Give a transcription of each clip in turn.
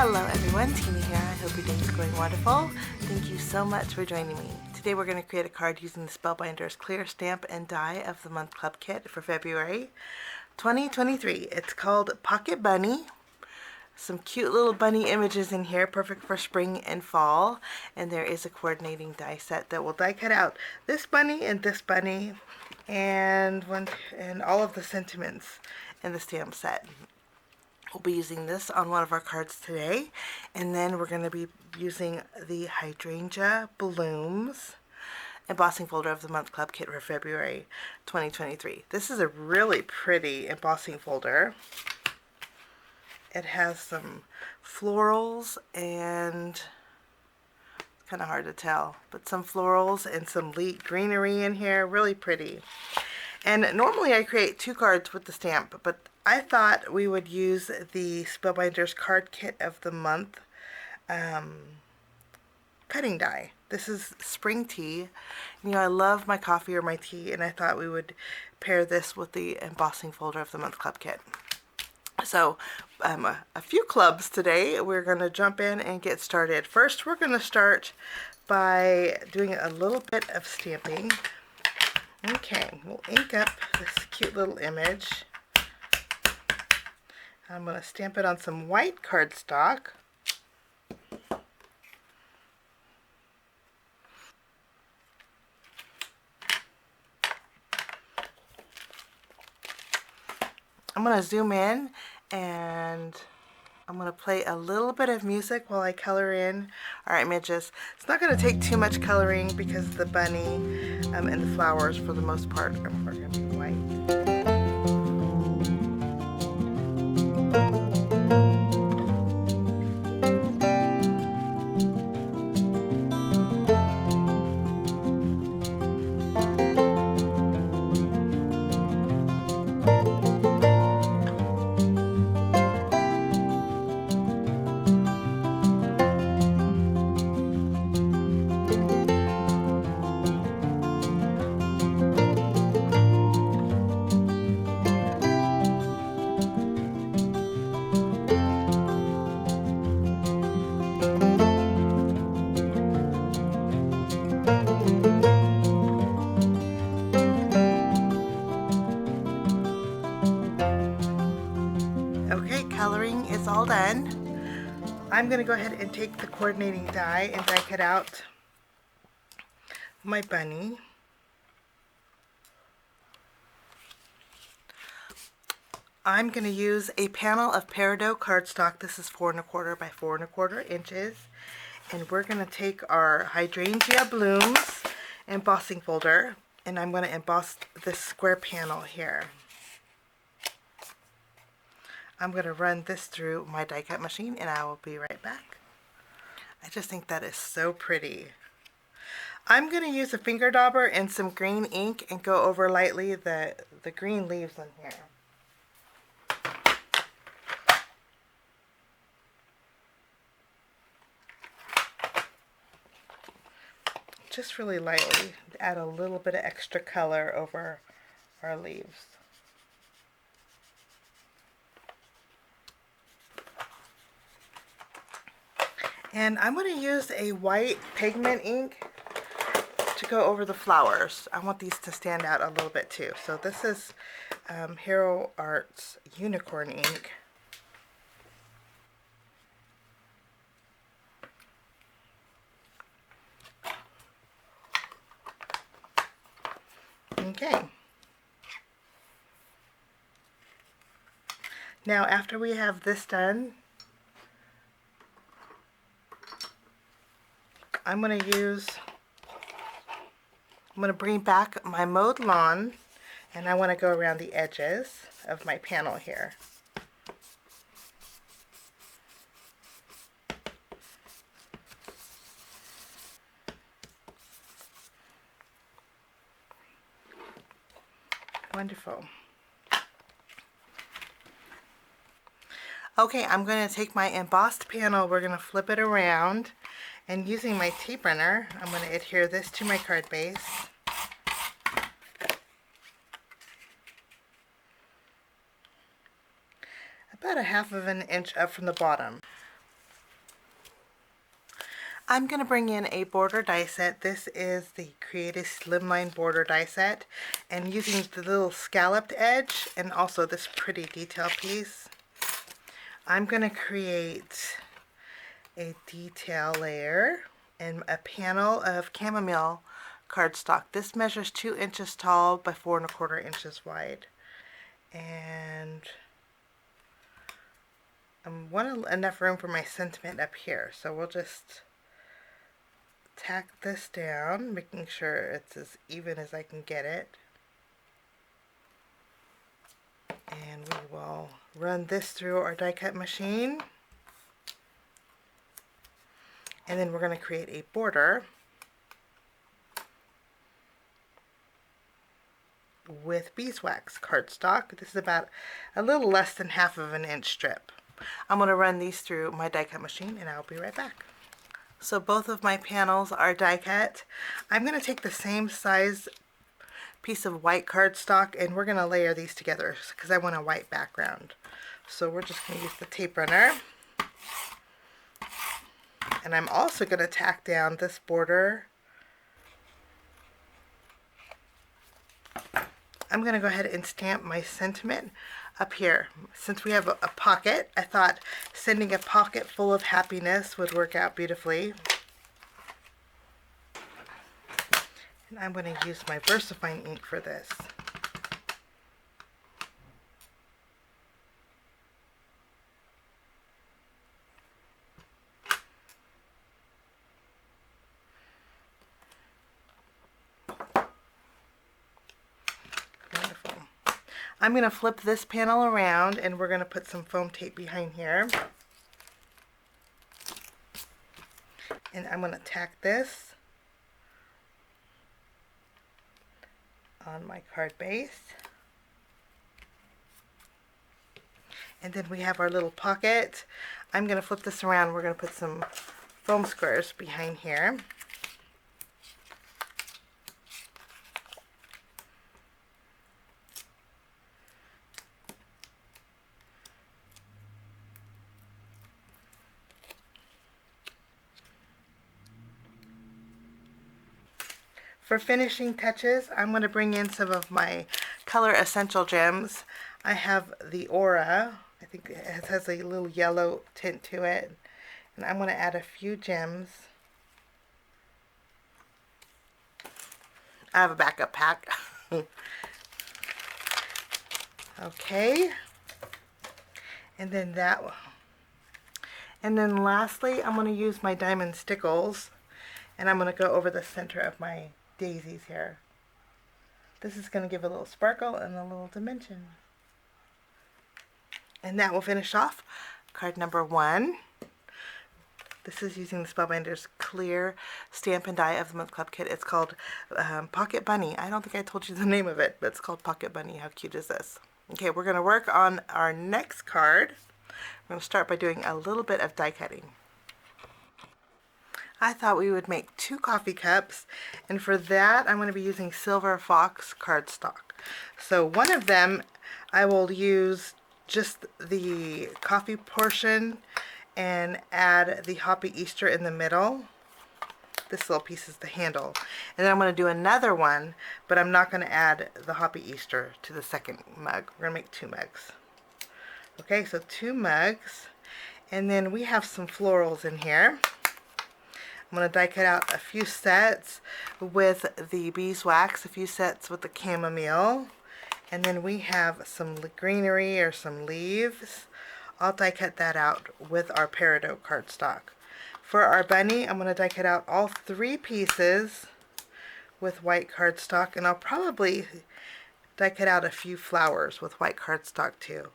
Hello everyone, Tina here. I hope your day is going wonderful. Thank you so much for joining me. Today we're going to create a card using the Spellbinders Clear Stamp and Die of the Month Club Kit for February 2023. It's called Pocket Bunny. Some cute little bunny images in here, perfect for spring and fall. And there is a coordinating die set that will die cut out this bunny and all of the sentiments in the stamp set. We'll be using this on one of our cards today, and then we're going to be using the Hydrangea Blooms embossing folder of the Month Club Kit for February 2023. This is a really pretty embossing folder. It has some florals and it's kind of hard to tell, but some florals and some leaf greenery in here, really pretty. And normally I create 2 cards with the stamp, but I thought we would use the Spellbinders Card Kit of the Month cutting die. This is spring tea. You know, I love my coffee or my tea, and I thought we would pair this with the embossing folder of the Month Club Kit. So, a few clubs today. We're going to jump in and get started. First, we're going to start by doing a little bit of stamping. Okay, we'll ink up this cute little image. I'm going to stamp it on some white cardstock. I'm going to zoom in and I'm going to play a little bit of music while I color in our images. It's not going to take too much coloring because the bunny and the flowers for the most part are going to be white. Okay, coloring is all done. I'm going to go ahead and take the coordinating die and die cut out my bunny. I'm going to use a panel of peridot cardstock. This is 4 1/4 by 4 1/4 inches. And we're going to take our Hydrangea Blooms embossing folder, and I'm going to emboss this square panel here. I'm going to run this through my die cut machine and I will be right back. I just think that is so pretty. I'm going to use a finger dauber and some green ink and go over lightly the green leaves in here. Just really lightly to add a little bit of extra color over our leaves. And I'm going to use a white pigment ink to go over the flowers. I want these to stand out a little bit too. So this is Hero Arts Unicorn ink. Okay. Now after we have this done, I'm going to bring back my mowed lawn, and I want to go around the edges of my panel here. Wonderful. Okay, I'm going to take my embossed panel, we're going to flip it around, and using my tape runner, I'm going to adhere this to my card base. About a 1/2 of an inch up from the bottom. I'm going to bring in a border die set. This is the Creative Slimline border die set, and using the little scalloped edge and also this pretty detail piece, I'm going to create a detail layer and a panel of chamomile cardstock. This measures 2 inches tall by 4 1/4 inches wide, and I want enough room for my sentiment up here, so we'll just tack this down, making sure it's as even as I can get it. And we will run this through our die cut machine. And then we're going to create a border with beeswax cardstock. This is about a little less than 1/2 inch strip. I'm going to run these through my die cut machine and I'll be right back. So both of my panels are die cut. I'm going to take the same size piece of white cardstock and we're going to layer these together because I want a white background. So we're just going to use the tape runner. And I'm also going to tack down this border. I'm going to go ahead and stamp my sentiment up here. Since we have a pocket, I thought sending a pocket full of happiness would work out beautifully. And I'm going to use my VersaFine ink for this. I'm going to flip this panel around and we're going to put some foam tape behind here. And I'm going to tack this on my card base. And then we have our little pocket. I'm going to flip this around. We're going to put some foam squares behind here. For finishing touches, I'm going to bring in some of my Color Essential gems. I have the Aura. I think it has a little yellow tint to it. And I'm going to add a few gems. I have a backup pack. Okay. And then that one. And then lastly, I'm going to use my diamond stickles. And I'm going to go over the center of my daisies here. This is going to give a little sparkle and a little dimension. And that will finish off card number 1. This is using the Spellbinders Clear Stamp and Die of the Month Club kit. It's called Pocket Bunny. I don't think I told you the name of it, but it's called Pocket Bunny. How cute is this? Okay, we're going to work on our next card. I'm going to start by doing a little bit of die cutting. I thought we would make 2 coffee cups, and for that I'm going to be using Silver Fox cardstock. So one of them I will use just the coffee portion and add the Hoppy Easter in the middle. This little piece is the handle. And then I'm going to do another one, but I'm not going to add the Hoppy Easter to the second mug. We're going to make 2 mugs. Okay, so 2 mugs. And then we have some florals in here. I'm going to die cut out a few sets with the beeswax, a few sets with the chamomile, and then we have some greenery or some leaves. I'll die cut that out with our peridot cardstock. For our bunny, I'm going to die cut out all 3 pieces with white cardstock, and I'll probably die cut out a few flowers with white cardstock too.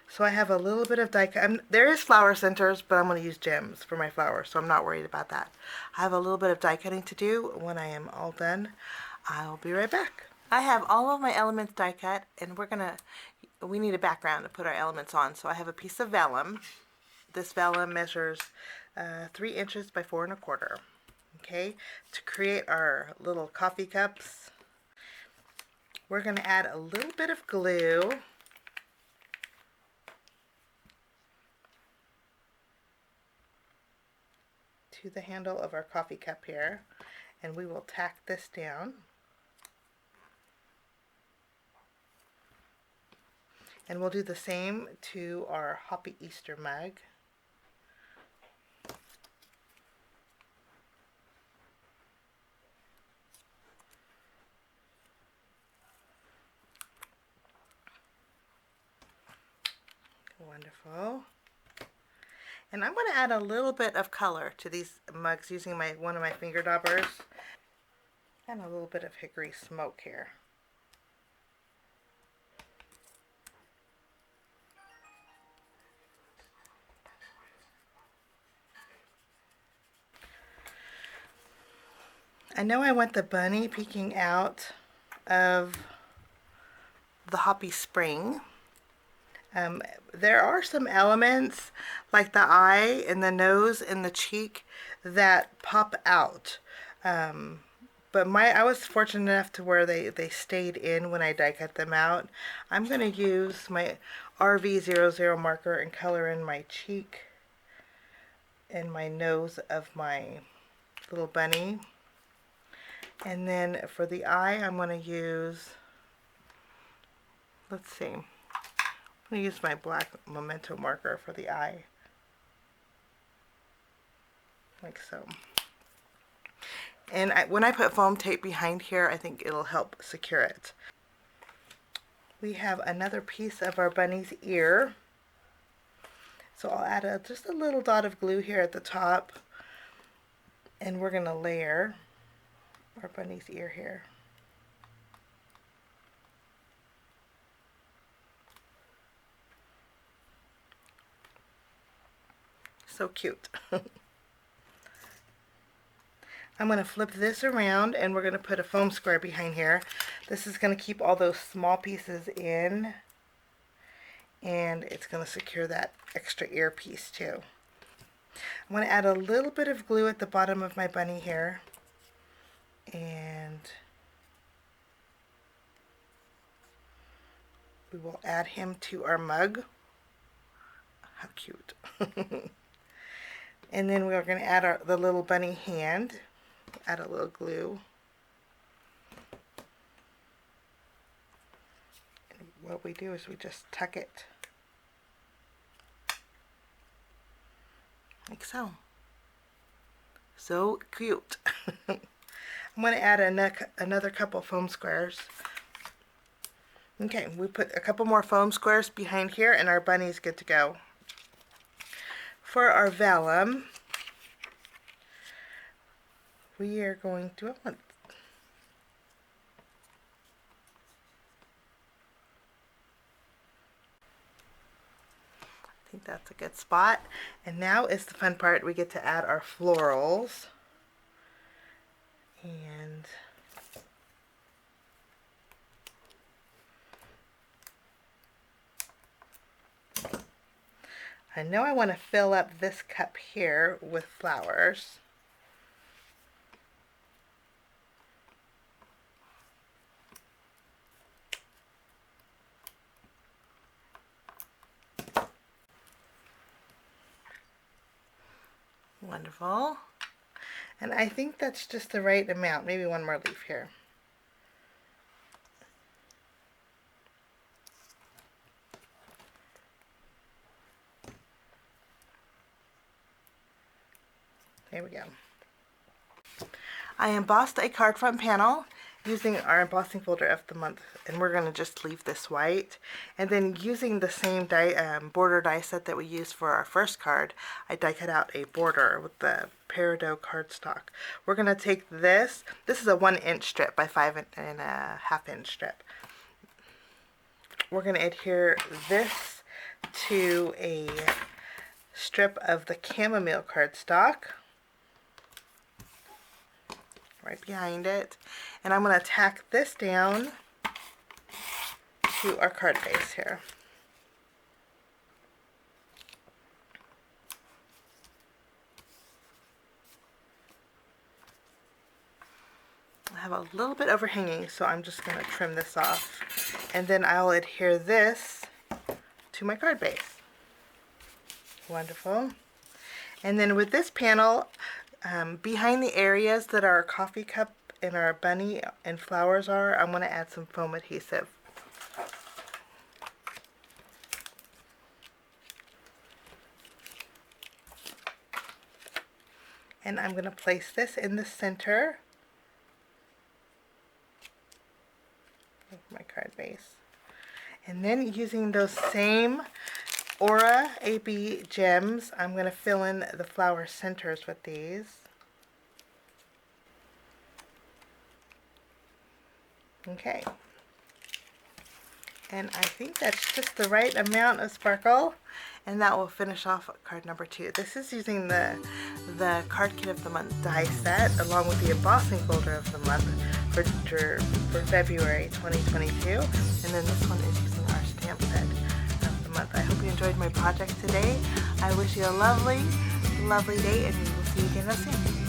So I have a little bit of die cut. There is flower centers, but I'm going to use gems for my flowers, so I'm not worried about that. I have a little bit of die cutting to do. When I am all done, I'll be right back. I have all of my elements die cut, and we need a background to put our elements on. So I have a piece of vellum. This vellum measures 3 inches by 4 1/4. Okay, to create our little coffee cups, we're going to add a little bit of glue. to the handle of our coffee cup here, and we will tack this down. And we'll do the same to our Hoppy Easter mug. Wonderful. And I'm going to add a little bit of color to these mugs using one of my finger daubers and a little bit of hickory smoke here. I know I want the bunny peeking out of the Hoppy Spring. There are some elements like the eye and the nose and the cheek that pop out. But I was fortunate enough to where they stayed in when I die cut them out. I'm going to use my RV00 marker and color in my cheek and my nose of my little bunny. And then for the eye, I'm going to use, let's see, I'm going to use my black memento marker for the eye, like so. And when I put foam tape behind here, I think it'll help secure it. We have another piece of our bunny's ear. So I'll add just a little dot of glue here at the top, and we're going to layer our bunny's ear here. So cute. I'm going to flip this around and we're going to put a foam square behind here. This is going to keep all those small pieces in, and it's going to secure that extra ear piece too. I'm going to add a little bit of glue at the bottom of my bunny here, and we will add him to our mug. How cute. And then we're going to add the little bunny hand. Add a little glue. And what we do is we just tuck it like so. So cute. I'm going to add another couple foam squares. Okay, we put a couple more foam squares behind here and our bunny's good to go. For our vellum, we are going to, I think that's a good spot. And now is the fun part. We get to add our florals. And I know I want to fill up this cup here with flowers. Wonderful. And I think that's just the right amount. Maybe one more leaf here. There we go. I embossed a card front panel using our embossing folder of the month, and we're going to just leave this white. And then using the same border die set that we used for our first card, I die cut out a border with the peridot cardstock. We're going to take this is a 1-inch strip by 5.5-inch strip. We're going to adhere this to a strip of the chamomile cardstock right behind it, and I'm going to tack this down to our card base here. I have a little bit overhanging, so I'm just going to trim this off, and then I'll adhere this to my card base. Wonderful. And then with this panel, Behind the areas that our coffee cup and our bunny and flowers are, I'm going to add some foam adhesive. And I'm going to place this in the center of my card base. And then using those same Aura AB gems, I'm going to fill in the flower centers with these. Okay. And I think that's just the right amount of sparkle, and that will finish off card number 2. This is using the Card Kit of the Month die set along with the embossing folder of the month for February 2022. And then this one is using our stamp set of the month. I hope you enjoyed my project today. I wish you a lovely, lovely day, and we will see you again real soon.